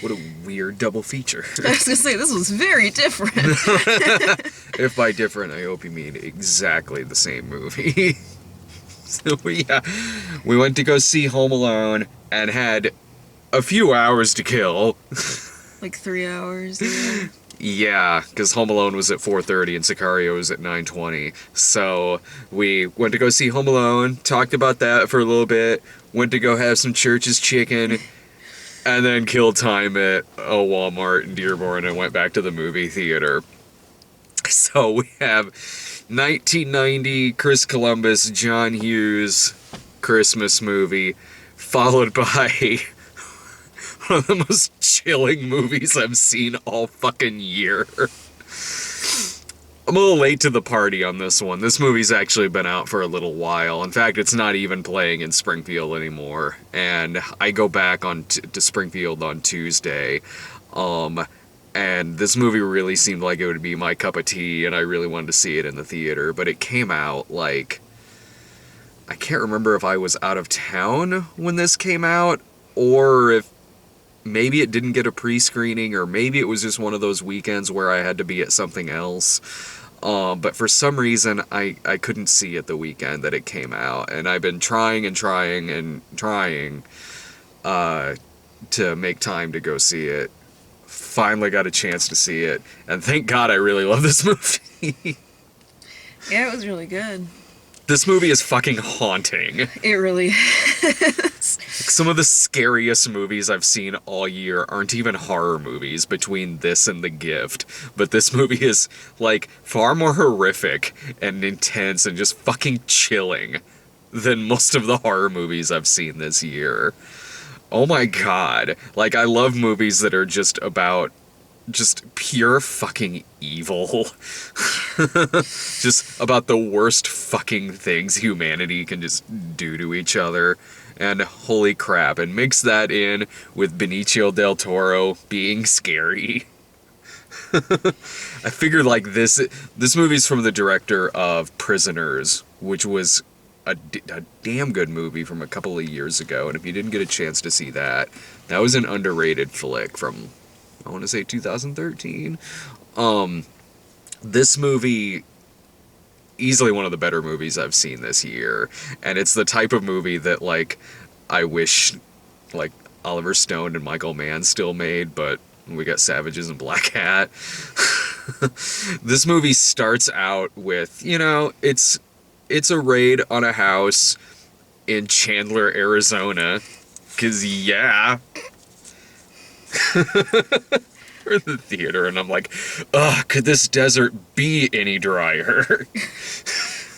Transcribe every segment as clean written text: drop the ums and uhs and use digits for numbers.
What a weird double feature. I was gonna say, this was very different. If by different, I hope you mean exactly the same movie. So we went to go see Home Alone and had a few hours to kill. Like 3 hours. Yeah. Yeah, because Home Alone was at 4:30 and Sicario was at 9:20. So we went to go see Home Alone, talked about that for a little bit, went to go have some Church's chicken, and then killed time at a Walmart in Dearborn and went back to the movie theater. So we have 1990 Chris Columbus, John Hughes Christmas movie, followed by one of the most chilling movies I've seen all fucking year. I'm a little late to the party on this one. This movie's actually been out for a little while. In fact, it's not even playing in Springfield anymore. And I go back to Springfield on Tuesday. And this movie really seemed like it would be my cup of tea, and I really wanted to see it in the theater. But it came out, like, I can't remember if I was out of town when this came out, or if maybe it didn't get a pre-screening, or maybe it was just one of those weekends where I had to be at something else. But for some reason, I couldn't see it the weekend that it came out. And I've been trying to make time to go see it. Finally got a chance to see it. And thank God I really love this movie. Yeah, it was really good. This movie is fucking haunting. It really is. Some of the scariest movies I've seen all year aren't even horror movies between this and The Gift. But this movie is, like, far more horrific and intense and just fucking chilling than most of the horror movies I've seen this year. Oh my god. Like, I love movies that are just about just pure fucking evil. Just about the worst fucking things humanity can just do to each other. And holy crap, and mix that in with Benicio del Toro being scary. I figured, like, this movie's from the director of Prisoners, which was a damn good movie from a couple of years ago. And if you didn't get a chance to see that, that was an underrated flick from, I want to say, 2013. This movie, easily one of the better movies I've seen this year. And it's the type of movie that, like, I wish, like, Oliver Stone and Michael Mann still made, but we got Savages and Black Hat. This movie starts out with, you know, it's a raid on a house in Chandler, Arizona. 'Cause, yeah. We're in the theater, and I'm like, ugh, could this desert be any drier?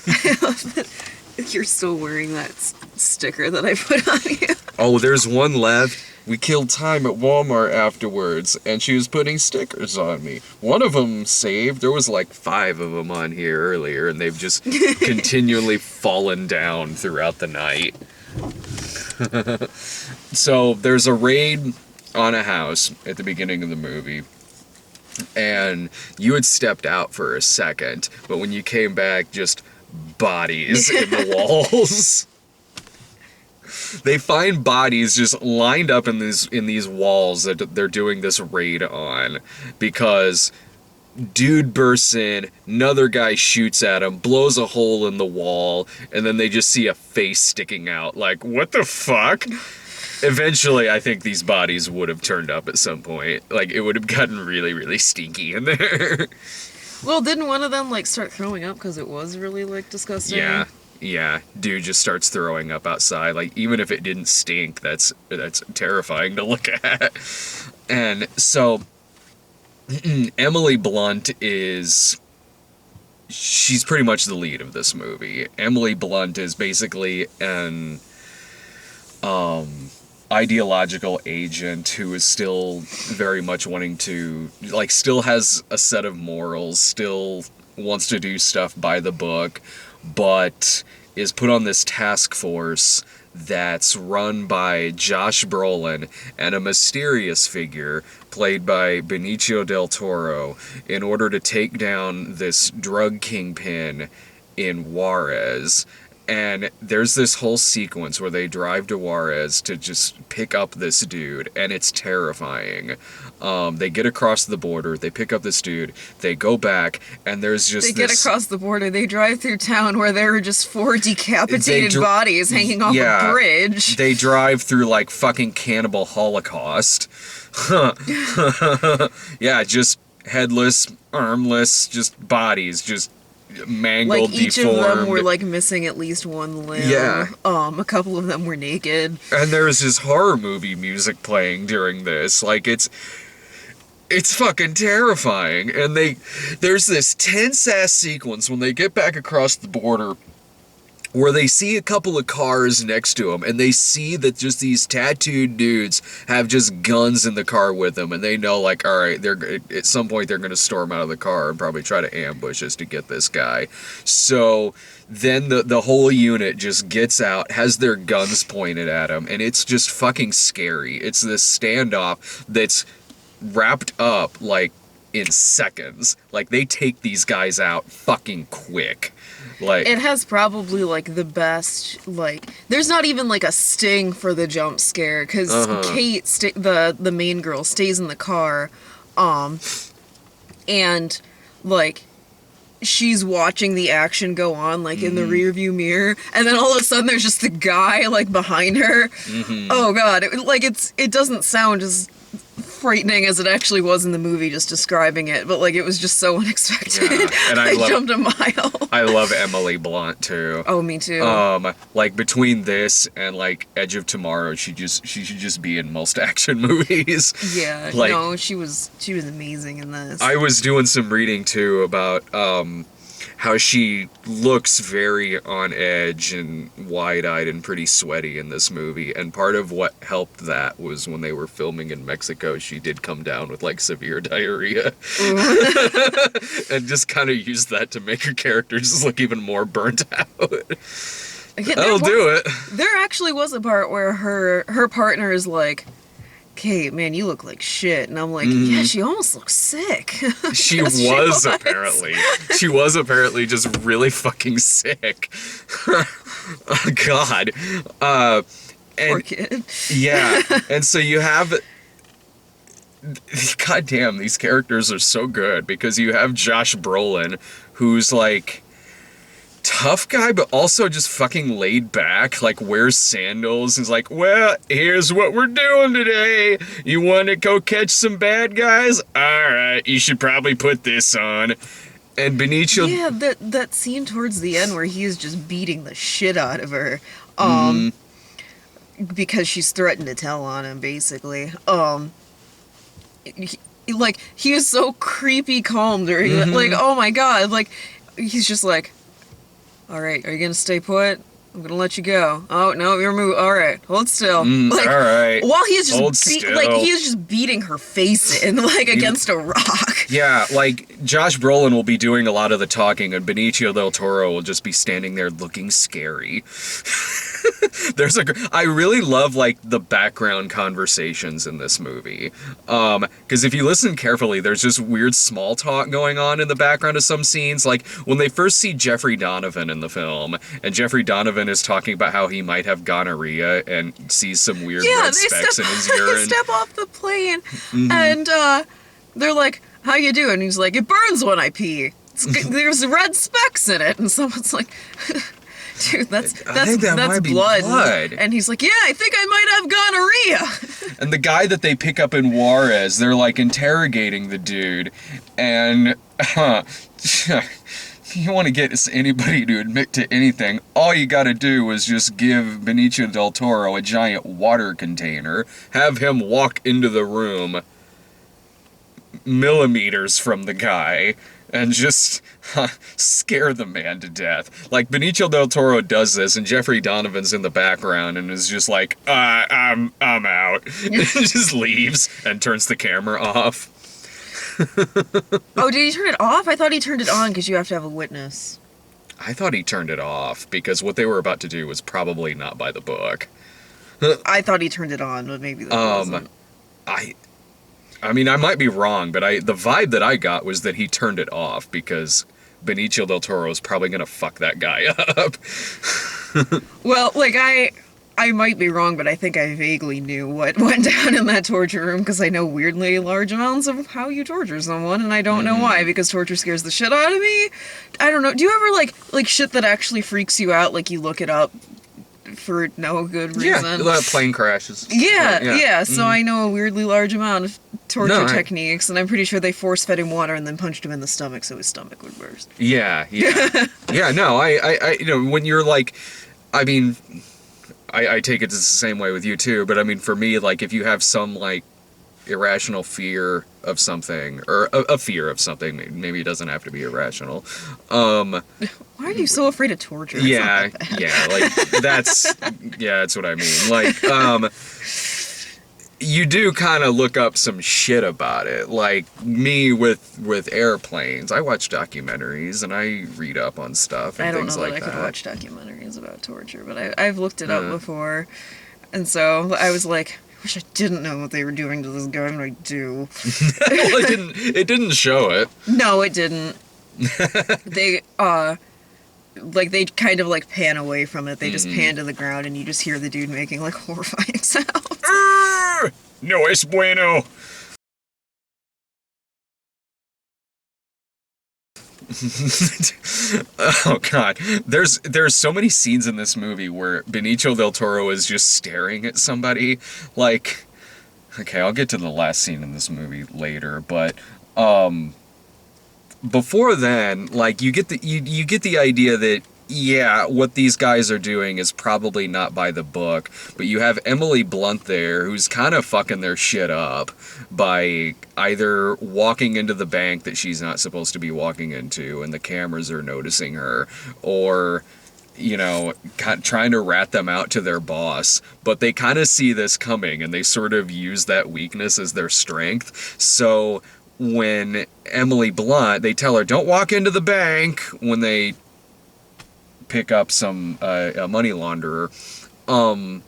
I love that you're still wearing that sticker that I put on you. Oh, there's one left. We killed time at Walmart afterwards, and she was putting stickers on me. One of them saved. There was like 5 of them on here earlier, and they've just continually fallen down throughout the night. So there's a raid on a house at the beginning of the movie, and you had stepped out for a second, but when you came back, just bodies in the walls. They find bodies just lined up in these walls that they're doing this raid on, because dude bursts in, another guy shoots at him, blows a hole in the wall, and then they just see a face sticking out. Like, what the fuck? Eventually, I think these bodies would have turned up at some point. Like, it would have gotten really, really stinky in there. Well, didn't one of them, like, start throwing up because it was really, like, disgusting? Yeah, dude just starts throwing up outside. Like, even if it didn't stink, that's terrifying to look at. And so, Emily Blunt she's pretty much the lead of this movie. Emily Blunt is basically an ideological agent who is still very much wanting to, like, still has a set of morals, still wants to do stuff by the book, but is put on this task force that's run by Josh Brolin and a mysterious figure played by Benicio del Toro in order to take down this drug kingpin in Juarez. And there's this whole sequence where they drive to Juarez to just pick up this dude, and it's terrifying. They get across the border, they pick up this dude, they go back, and there's just They get across the border, they drive through town where there are just 4 decapitated bodies hanging off a bridge. They drive through, like, fucking cannibal holocaust. Yeah, just headless, armless, just bodies, just mangled, like each deformed. of them were like missing at least one limb. Yeah. A couple of them were naked. And there's this horror movie music playing during this. Like, it's fucking terrifying. And there's this tense ass sequence when they get back across the border where they see a couple of cars next to them, and they see that just these tattooed dudes have just guns in the car with them, and they know, like, all right, at some point they're going to storm out of the car and probably try to ambush us to get this guy. So then the whole unit just gets out, has their guns pointed at them, and it's just fucking scary. It's this standoff that's wrapped up, like, in seconds. Like, they take these guys out fucking quick. Like, it has probably like the best, like, there's not even like a sting for the jump scare, because Kate, the main girl, stays in the car, and like she's watching the action go on, like, in the rearview mirror, and then all of a sudden there's just the guy like behind her. Oh god, it doesn't sound as frightening as it actually was in the movie, just describing it, but like it was just so unexpected. Yeah, and I jumped a mile. I love Emily Blunt too. Oh, me too. Like, between this and like Edge of Tomorrow, she should just be in most action movies. Yeah, like, no, she was amazing in this. I was doing some reading too about how she looks very on edge and wide-eyed and pretty sweaty in this movie, and part of what helped that was when they were filming in Mexico, she did come down with like severe diarrhea. And just kind of used that to make her character just look even more burnt out. That'll do it. There actually was a part where her partner is like, Kate, man, you look like shit. And I'm like, yeah, she almost looks sick. She was apparently. She was apparently just really fucking sick. Oh, God. Poor kid. Yeah. And so you have... God damn, these characters are so good, because you have Josh Brolin, who's like... tough guy, but also just fucking laid back, like wears sandals, and is like, well, here's what we're doing today. You want to go catch some bad guys? Alright, you should probably put this on. And Benicio... Yeah, that scene towards the end where he is just beating the shit out of her. Because she's threatened to tell on him, basically. He was so creepy calm during that. Like, oh my god, like, he's just like, alright, are you gonna stay put? I'm gonna let you go. Oh, no, you're moving. Alright, hold still. Like, alright. While he's just he is just beating her face in, like, against a rock. Yeah, like, Josh Brolin will be doing a lot of the talking, and Benicio del Toro will just be standing there looking scary. I really love, like, the background conversations in this movie. Because if you listen carefully, there's just weird small talk going on in the background of some scenes. Like, when they first see Jeffrey Donovan in the film, and Jeffrey Donovan is talking about how he might have gonorrhea and sees some weird red specks in his urine. They step off the plane, and they're like, how you doing? And he's like, it burns when I pee. There's red specks in it. And someone's like... Dude, that's blood. And he's like, yeah, I think I might have gonorrhea. And the guy that they pick up in Juarez, they're like interrogating the dude, and you want to get anybody to admit to anything, all you gotta do is just give Benicio del Toro a giant water container, have him walk into the room millimeters from the guy, and just scare the man to death. Like, Benicio del Toro does this, and Jeffrey Donovan's in the background and is just like, I'm out. And just leaves and turns the camera off. Oh, did he turn it off? I thought he turned it on because you have to have a witness. I thought he turned it off because what they were about to do was probably not by the book. I thought he turned it on, but maybe that wasn't. I mean, I might be wrong, but the vibe that I got was that he turned it off because Benicio del Toro is probably going to fuck that guy up. Well, like I might be wrong, but I think I vaguely knew what went down in that torture room because I know weirdly large amounts of how you torture someone, and I don't know why because torture scares the shit out of me. I don't know. Do you ever like shit that actually freaks you out? Like you look it up for no good reason. Yeah, plane crashes. Yeah. So I know a weirdly large amount of torture No, techniques, and I'm pretty sure they force-fed him water and then punched him in the stomach so his stomach would burst. Yeah. Yeah, no, I you know, when you're like, I mean, I take it it's the same way with you too, but I mean, for me, like, if you have some, like, irrational fear of something, or a fear of something, maybe it doesn't have to be irrational, Why are you so afraid of torture? It's yeah, not that bad. yeah, like, that's what I mean. Like, you do kind of look up some shit about it. Like me with airplanes, I watch documentaries and I read up on stuff and I don't things know like that I that. could watch documentaries about torture, but I've looked it up before, and so I was like, I wish I didn't know what they were doing to this guy, but I do. Well, it didn't show it. No, it didn't. They like they kind of like pan away from it. They just pan to the ground, and you just hear the dude making like horrifying sounds. No es bueno. Oh god, there's so many scenes in this movie where Benicio del Toro is just staring at somebody. Like, okay, I'll get to the last scene in this movie later, but before then, like, you get the idea that, yeah, what these guys are doing is probably not by the book, but you have Emily Blunt there who's kind of fucking their shit up by either walking into the bank that she's not supposed to be walking into and the cameras are noticing her, or, you know, trying to rat them out to their boss, but they kind of see this coming and they sort of use that weakness as their strength. So when Emily Blunt, they tell her, don't walk into the bank when they pick up some a money launderer, and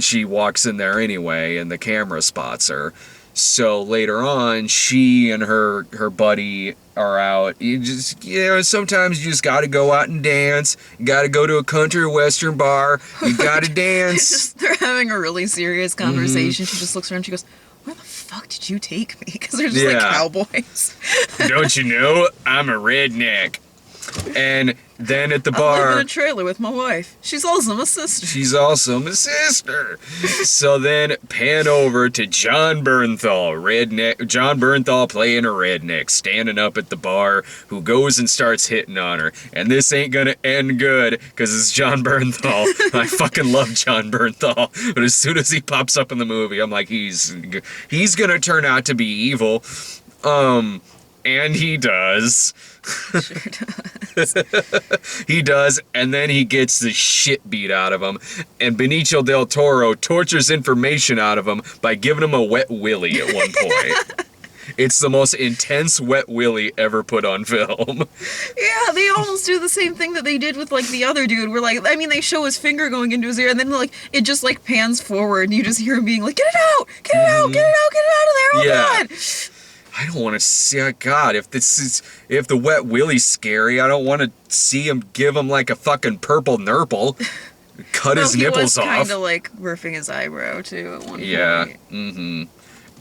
she walks in there anyway, and the camera spots her. So later on, she and her buddy are out. Sometimes you just gotta go out and dance. You gotta go to a country or western bar. You gotta dance. They're having a really serious conversation. She just looks around. She goes, "Where the fuck did you take me?" Because they're just like cowboys. Don't you know? I'm a redneck. And then at the I bar, live in a trailer with my wife. She's also my sister. she's also my sister. So then pan over to John Bernthal, redneck. John Bernthal playing a redneck, standing up at the bar, who goes and starts hitting on her. And this ain't gonna end good, because it's John Bernthal. I fucking love John Bernthal. But as soon as he pops up in the movie, I'm like, he's gonna turn out to be evil. And he does. Sure does. He does, and then he gets the shit beat out of him. And Benicio del Toro tortures information out of him by giving him a wet willy at one point. It's the most intense wet willy ever put on film. Yeah, they almost do the same thing that they did with like the other dude. Where like, I mean, they show his finger going into his ear, and then like it just like pans forward, and you just hear him being like, "Get it out! Get it out! Get it out! Get it out of there! Oh Yeah. god!" I don't want to see. God, if the wet willy's scary, I don't want to see him give him like a fucking purple nurple, cut his nipples off. He was kind of like roofing his eyebrow too at one Yeah. point. Mm-hmm.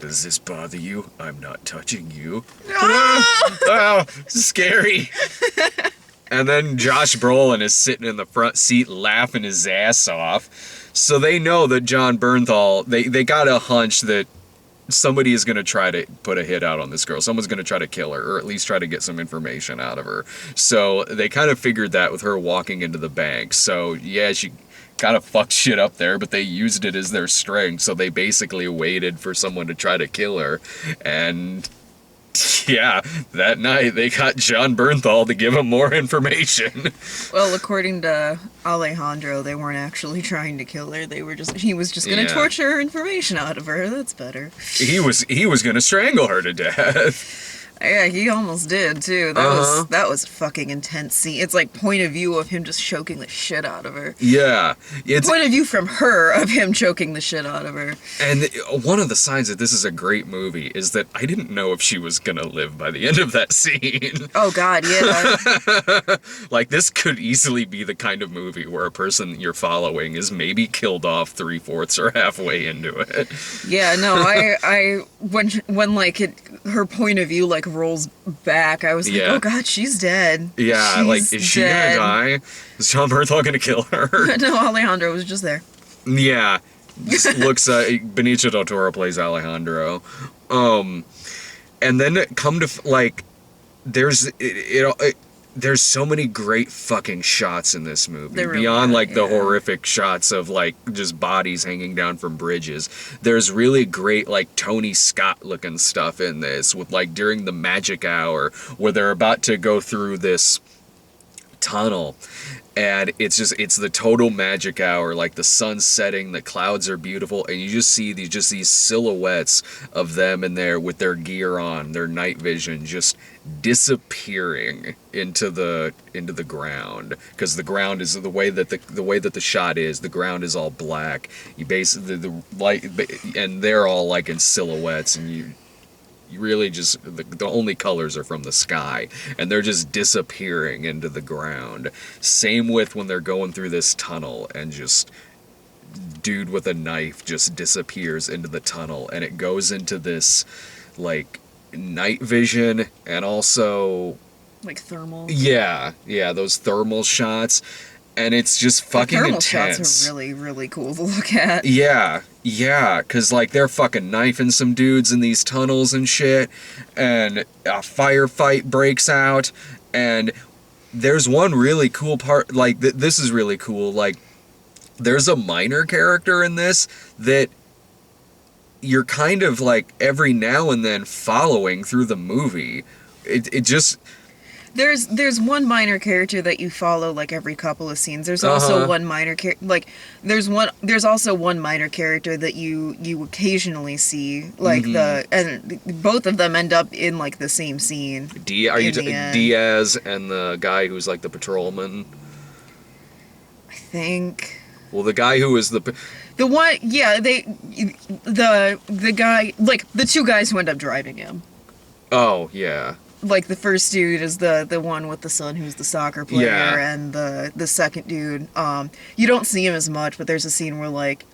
Does this bother you? I'm not touching you. Ah! Oh, scary. And then Josh Brolin is sitting in the front seat laughing his ass off. So they know that John Bernthal, they got a hunch that somebody is going to try to put a hit out on this girl. Someone's going to try to kill her, or at least try to get some information out of her. So they kind of figured that with her walking into the bank. So yeah, she kind of fucked shit up there, but they used it as their strength. So they basically waited for someone to try to kill her. And yeah, that night they got John Bernthal to give him more information. Well, according to Alejandro, they weren't actually trying to kill her. He was just going to torture information out of her. That's better. He was going to strangle her to death. Yeah, he almost did too. That was a fucking intense scene. It's like point of view of him just choking the shit out of her. Yeah, it's Point of view from her of him choking the shit out of her. and one of the signs that this is a great movie is that I didn't know if she was gonna live by the end of that scene. Oh god, yeah. Like, this could easily be the kind of movie where a person you're following is maybe killed off 3/4 or halfway into it. Yeah, no, I when like her point of view like rolls back, I was like, Yeah. oh god, she's dead. Yeah, She's like, is she dead. gonna die? Is John Bernthal gonna kill her? No, Alejandro was just there. Yeah. Just looks, Benicio del Toro plays Alejandro. And then come to, like, there's so many great fucking shots in this movie. There really Beyond, are, like, the yeah. horrific shots of, like, just bodies hanging down from bridges. There's really great, like, Tony Scott-looking stuff in this, with, like, during the magic hour, where they're about to go through this tunnel, and it's the total magic hour, like the sun's setting, the clouds are beautiful, and you just see these silhouettes of them in there with their gear on, their night vision, just disappearing into the ground, because the ground is the way that the shot is, the ground is all black. You basically the light, and they're all like in silhouettes, and you really just, the only colors are from the sky, and they're just disappearing into the ground. Same with when they're going through this tunnel, and just dude with a knife just disappears into the tunnel, and it goes into this like night vision, and also Like thermal. yeah, those thermal shots, and it's just fucking thermal intense. shots are really, really cool to look at. Yeah, because, like, they're fucking knifing some dudes in these tunnels and shit, and a firefight breaks out, and there's one really cool part, like, this is really cool, like, there's a minor character in this that you're kind of, like, every now and then following through the movie. It just... There's one minor character that you follow like every couple of scenes. There's also one minor there's also one minor character that you occasionally see, like and both of them end up in like the same scene. Are you Diaz and the guy who's like the patrolman? I think. Well, the guy who is the one, yeah, the guy, like the two guys who end up driving him. Oh, yeah. Like the first dude is the one with the son who's the soccer player, Yeah. and the second dude, you don't see him as much, but there's a scene where like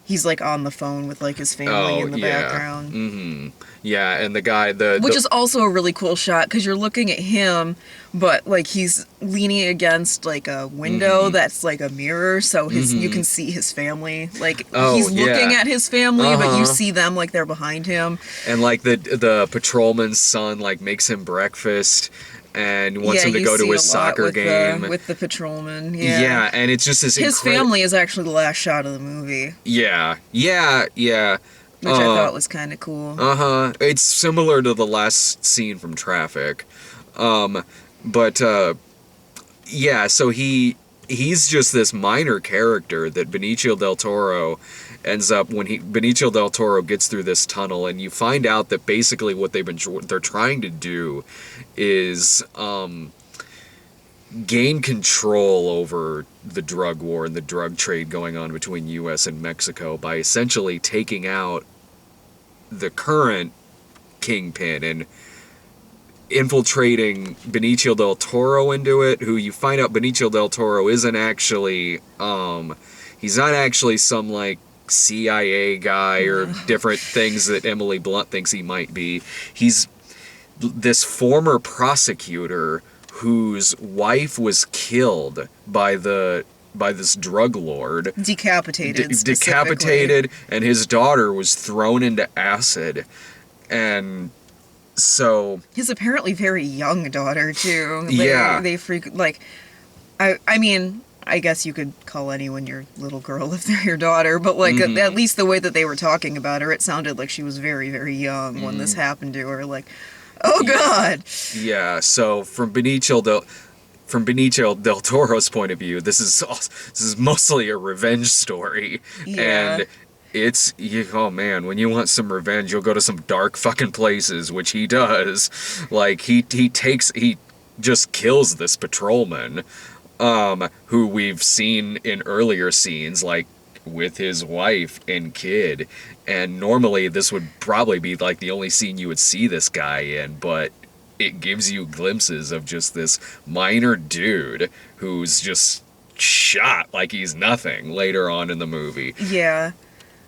he's like on the phone with like his family in the background. Mm-hmm. Yeah, and the guy Which is also a really cool shot because you're looking at him, but like he's leaning against like a window that's like a mirror, so you can see his family. Like he's looking at his family, but you see them like they're behind him. And like the patrolman's son like makes him breakfast and wants him to go to his soccer game with the patrolman. Yeah, and it's just this. His family is actually the last shot of the movie. Yeah. Which I thought was kind of cool. It's similar to the last scene from Traffic. So he's just this minor character that Benicio del Toro ends up, when Benicio del Toro gets through this tunnel, and you find out that basically what they're trying to do is gain control over the drug war and the drug trade going on between US and Mexico by essentially taking out the current kingpin and infiltrating Benicio del Toro into it, who you find out Benicio del Toro isn't actually, he's not actually some, like, CIA guy or different things that Emily Blunt thinks he might be. He's this former prosecutor whose wife was killed by this drug lord. Decapitated, and his daughter was thrown into acid. And so... His apparently very young daughter, too. They freak... Like, I mean, I guess you could call anyone your little girl if they're your daughter, but, like, at least the way that they were talking about her, it sounded like she was very, very young when this happened to her. Like, oh, God! Yeah, so from Benicio del Toro's point of view, this is mostly a revenge story. Yeah. And oh man, when you want some revenge, you'll go to some dark fucking places, which he does. Like, he just kills this patrolman, who we've seen in earlier scenes, like, with his wife and kid. And normally this would probably be, like, the only scene you would see this guy in, but it gives you glimpses of just this minor dude who's just shot like he's nothing later on in the movie. Yeah.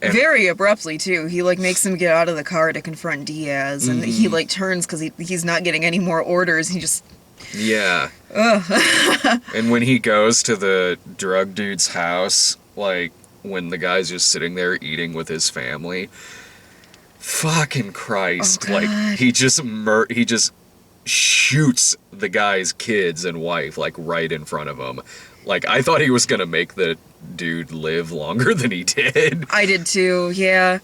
And- Very abruptly, too. He, like, makes him get out of the car to confront Diaz, and he, like, turns because he's not getting any more orders. He just... Yeah. And when he goes to the drug dude's house, like, when the guy's just sitting there eating with his family, fucking Christ. Oh, like, God. he just shoots the guy's kids and wife, like, right in front of him. Like, I thought he was gonna make the dude live longer than he did. I did, too, yeah.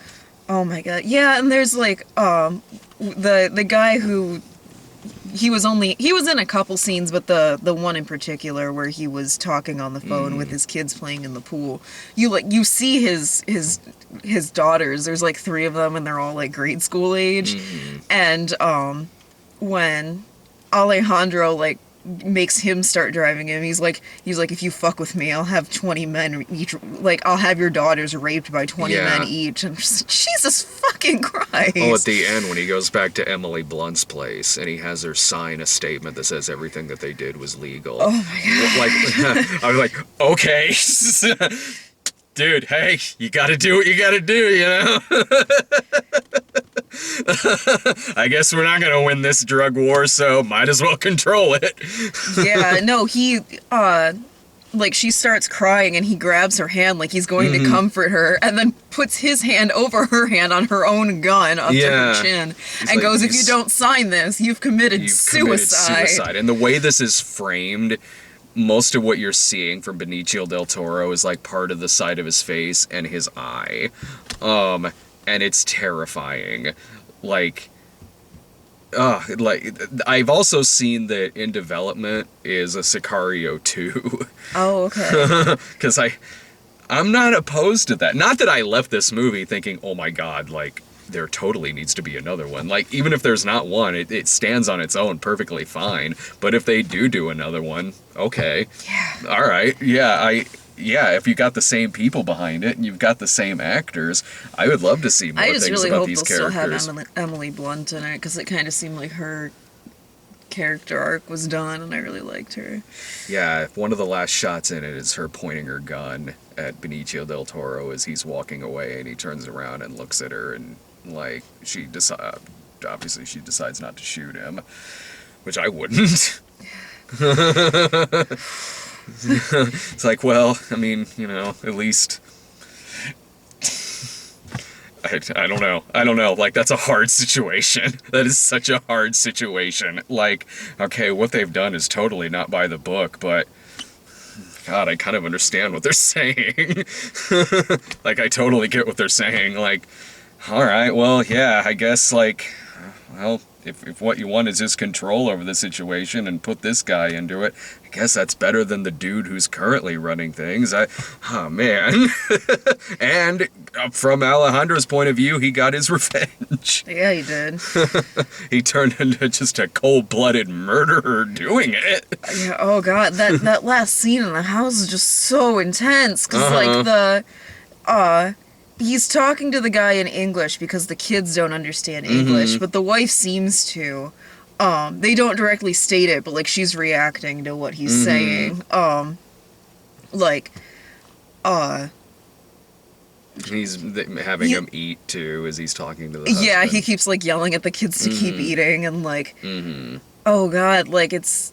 Oh, my God. Yeah, and there's, like, the guy who... He was in a couple scenes, but the one in particular where he was talking on the phone with his kids playing in the pool. You see his daughters. There's like 3 of them, and they're all like grade school age. And when Alejandro like makes him start driving him, he's like, if you fuck with me, I'll have 20 men each. Like, I'll have your daughters raped by 20 men each. And I'm just like, Jesus fucking Christ. Oh, at the end when he goes back to Emily Blunt's place and he has her sign a statement that says everything that they did was legal. Oh my God. Like, I was like, okay. Dude, hey, you gotta do what you gotta do, you know? I guess we're not gonna win this drug war, so might as well control it. Yeah, no, he, like, she starts crying and he grabs her hand like he's going to comfort her, and then puts his hand over her hand on her own gun up to her chin, and like, goes, if you don't sign this, you've committed suicide. And the way this is framed, most of what you're seeing from Benicio del Toro is like part of the side of his face and his eye. And it's terrifying. Like I've also seen that in development is a Sicario 2. Oh, okay. Because I'm not opposed to that. Not that I left this movie thinking, oh my God, like, there totally needs to be another one. Like, even if there's not one, it stands on its own perfectly fine. But if they do another one, okay. Yeah. All right. Yeah, if you got the same people behind it and you've got the same actors, I would love to see more things really about hope these they'll characters. still have Emily Blunt in it, because it kind of seemed like her character arc was done, and I really liked her. Yeah, one of the last shots in it is her pointing her gun at Benicio del Toro as he's walking away, and he turns around and looks at her, and like obviously she decides not to shoot him, which I wouldn't. It's like, well, I mean, you know, at least I don't know. Like, that's a hard situation. That is such a hard situation. Like, okay, what they've done is totally not by the book, but God, I kind of understand what they're saying. Like, I totally get what they're saying. Like, all right, well, yeah, I guess, like, well, if what you want is just control over the situation and put this guy into it, I guess that's better than the dude who's currently running things. Oh, man. And from Alejandro's point of view, he got his revenge. Yeah, he did. He turned into just a cold-blooded murderer doing it. Yeah, oh God, that last scene in the house is just so intense, because like he's talking to the guy in English because the kids don't understand English, but the wife seems to. They don't directly state it, but like she's reacting to what he's saying. He's having him eat too as he's talking to the husband. Yeah, he keeps like yelling at the kids to keep eating, and like, oh God, like it's.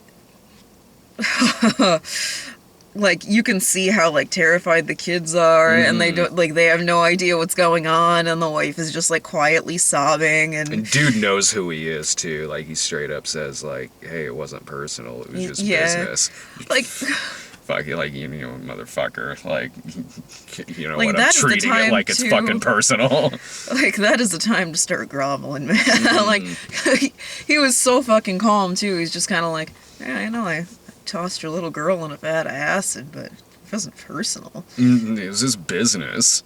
Like, you can see how, like, terrified the kids are, and they don't, like, they have no idea what's going on, and the wife is just, like, quietly sobbing, and dude knows who he is, too. Like, he straight up says, like, hey, it wasn't personal, it was just business. Like... Fuck you, like, you know, motherfucker. Like, you know like, what, I'm treating it like it's fucking personal. Like, that is the time to start groveling, man. Like, he was so fucking calm, too. He's just kind of like, yeah, I know, I tossed your little girl in a vat of acid, but it wasn't personal. It was his business.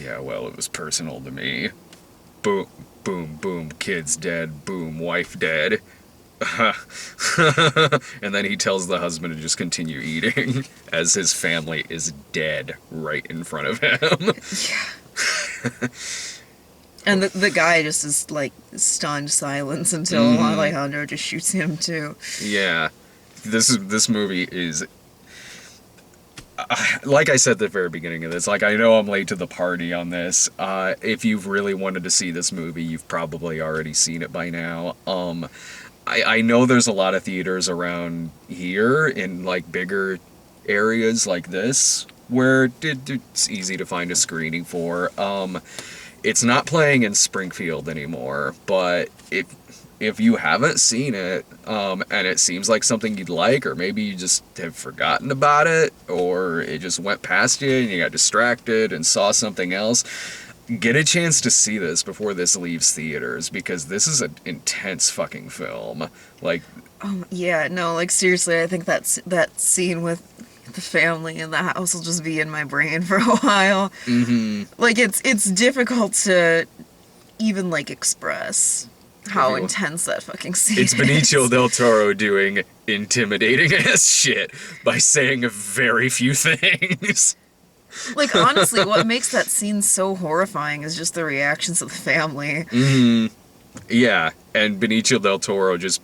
Yeah, well, it was personal to me. Boom, boom, boom, kid's dead. Boom, wife dead. And then he tells the husband to just continue eating as his family is dead right in front of him. Yeah. And the guy just is like stunned silence until Alejandro just shoots him too. Yeah. This movie is like I said at the very beginning of this, like, I know I'm late to the party on this. If you've really wanted to see this movie, you've probably already seen it by now. I know there's a lot of theaters around here in, like, bigger areas like this where it's easy to find a screening for. It's not playing in Springfield anymore, but if you haven't seen it, and it seems like something you'd like, or maybe you just have forgotten about it, or it just went past you and you got distracted and saw something else, get a chance to see this before this leaves theaters, because this is an intense fucking film. Like, Yeah, no, like seriously, I think that scene with the family in the house will just be in my brain for a while. Like it's difficult to even like express how intense that fucking scene it's is. Benicio del Toro doing intimidating ass shit by saying very few things. Like, honestly, what makes that scene so horrifying is just the reactions of the family. Yeah, and Benicio del Toro just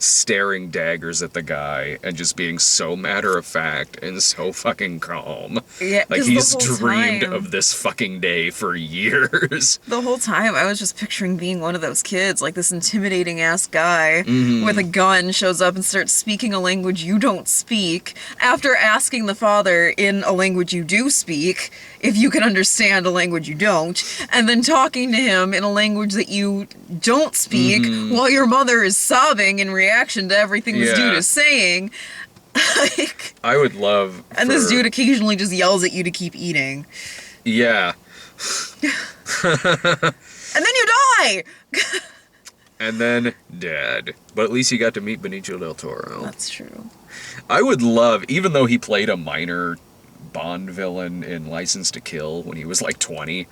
staring daggers at the guy and just being so matter of fact and so fucking calm. Yeah, like 'cause he's the whole dreamed time- of this fucking day for years. The whole time, I was just picturing being one of those kids, like this intimidating ass guy with a gun shows up and starts speaking a language you don't speak, after asking the father in a language you do speak if you can understand a language you don't, and then talking to him in a language that you don't speak while your mother is sobbing in reaction to everything this dude Yeah. is saying. Like, I would love and this dude occasionally just yells at you to keep eating. Yeah. And then you die! And then dead. But at least you got to meet Benicio del Toro. That's true. I would love, even though he played a minor Bond villain in License to Kill when he was like 20,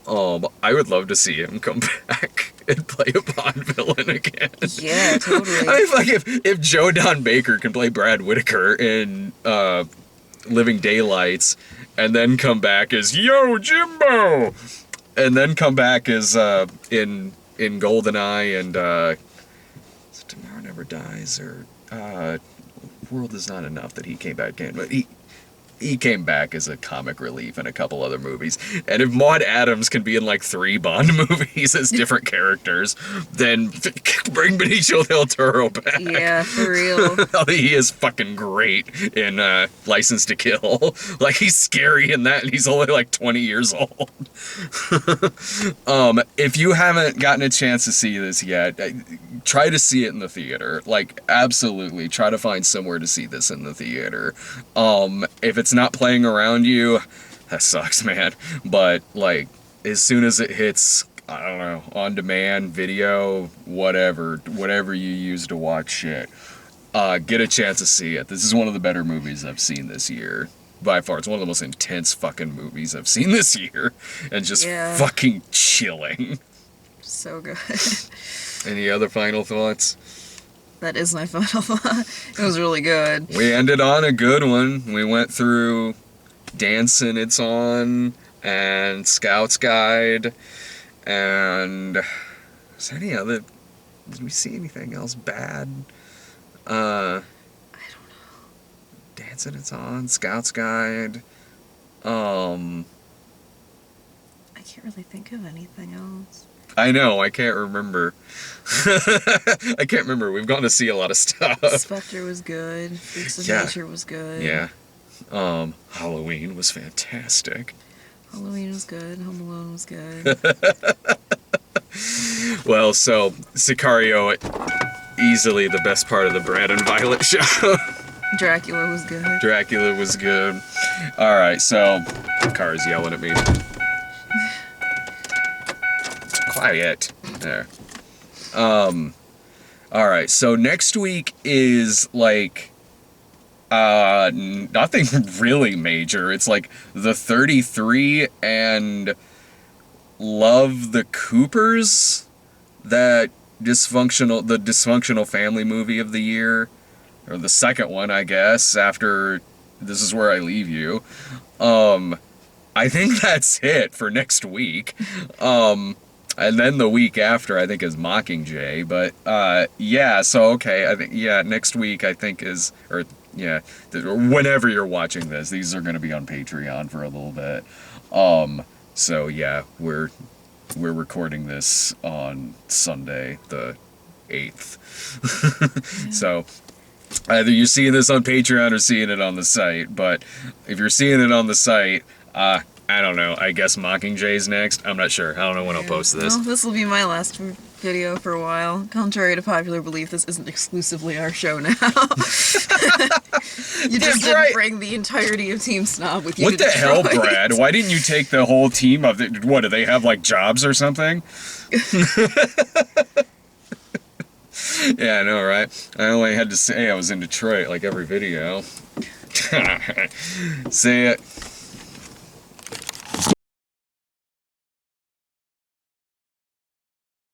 I would love to see him come back and play a Bond villain again. Yeah, totally. I mean, like, if Joe Don Baker can play Brad Whitaker in Living Daylights, and then come back as Yo Jimbo, and then come back as in GoldenEye and is it Tomorrow Never Dies, or World Is Not Enough that he came back in, but he came back as a comic relief in a couple other movies. And if Maude Adams can be in like 3 Bond movies as different characters, then bring Benicio del Toro back. Yeah, for real. He is fucking great in License to Kill. Like, he's scary in that, and he's only like 20 years old. If you haven't gotten a chance to see this yet, try to see it in the theater. Like, absolutely, try to find somewhere to see this in the theater. If it's not playing around you, that sucks, man. But, like, as soon as it hits, I don't know, on demand, video, whatever you use to watch shit, get a chance to see it. This is one of the better movies I've seen this year. By far, it's one of the most intense fucking movies I've seen this year. And just fucking chilling. So good. Any other final thoughts? That is my final thought. It was really good. We ended on a good one. We went through Dancing It's On and Scout's Guide, and is there any other, did we see anything else bad? I don't know. Dancing It's On, Scout's Guide. I can't really think of anything else. I know, I can't remember. I can't remember. We've gotten to see a lot of stuff. Spectre was good. Freaks of Nature was good. Yeah. Halloween was fantastic. Halloween was good. Home Alone was good. Well, so, Sicario, easily the best part of the Brad and Violet show. Dracula was good. Dracula was good. Alright, so, car's yelling at me. Quiet. There. Alright, so next week is, like, Nothing really major. It's like the 33 and Love the Coopers, the dysfunctional family movie of the year, or the second one, I guess, after This Is Where I Leave You. I think that's it for next week. And then the week after, I think, is Mockingjay. But, yeah, so, okay, I think, yeah, next week, I think, is, or, yeah, whenever you're watching this, these are going to be on Patreon for a little bit. So, yeah, we're recording this on Sunday, the 8th. So, either you're seeing this on Patreon or seeing it on the site, but if you're seeing it on the site, I don't know, I guess Mockingjay's next. I'm not sure. I don't know when I'll post this. Well, this will be my last video for a while. Contrary to popular belief, this isn't exclusively our show now. You just didn't bring the entirety of Team Snob with you. What the hell, Brad? Why didn't you take the whole team of it? What, do they have, like, jobs or something? Yeah, I know, right? I only had to say I was in Detroit, like, every video. See ya.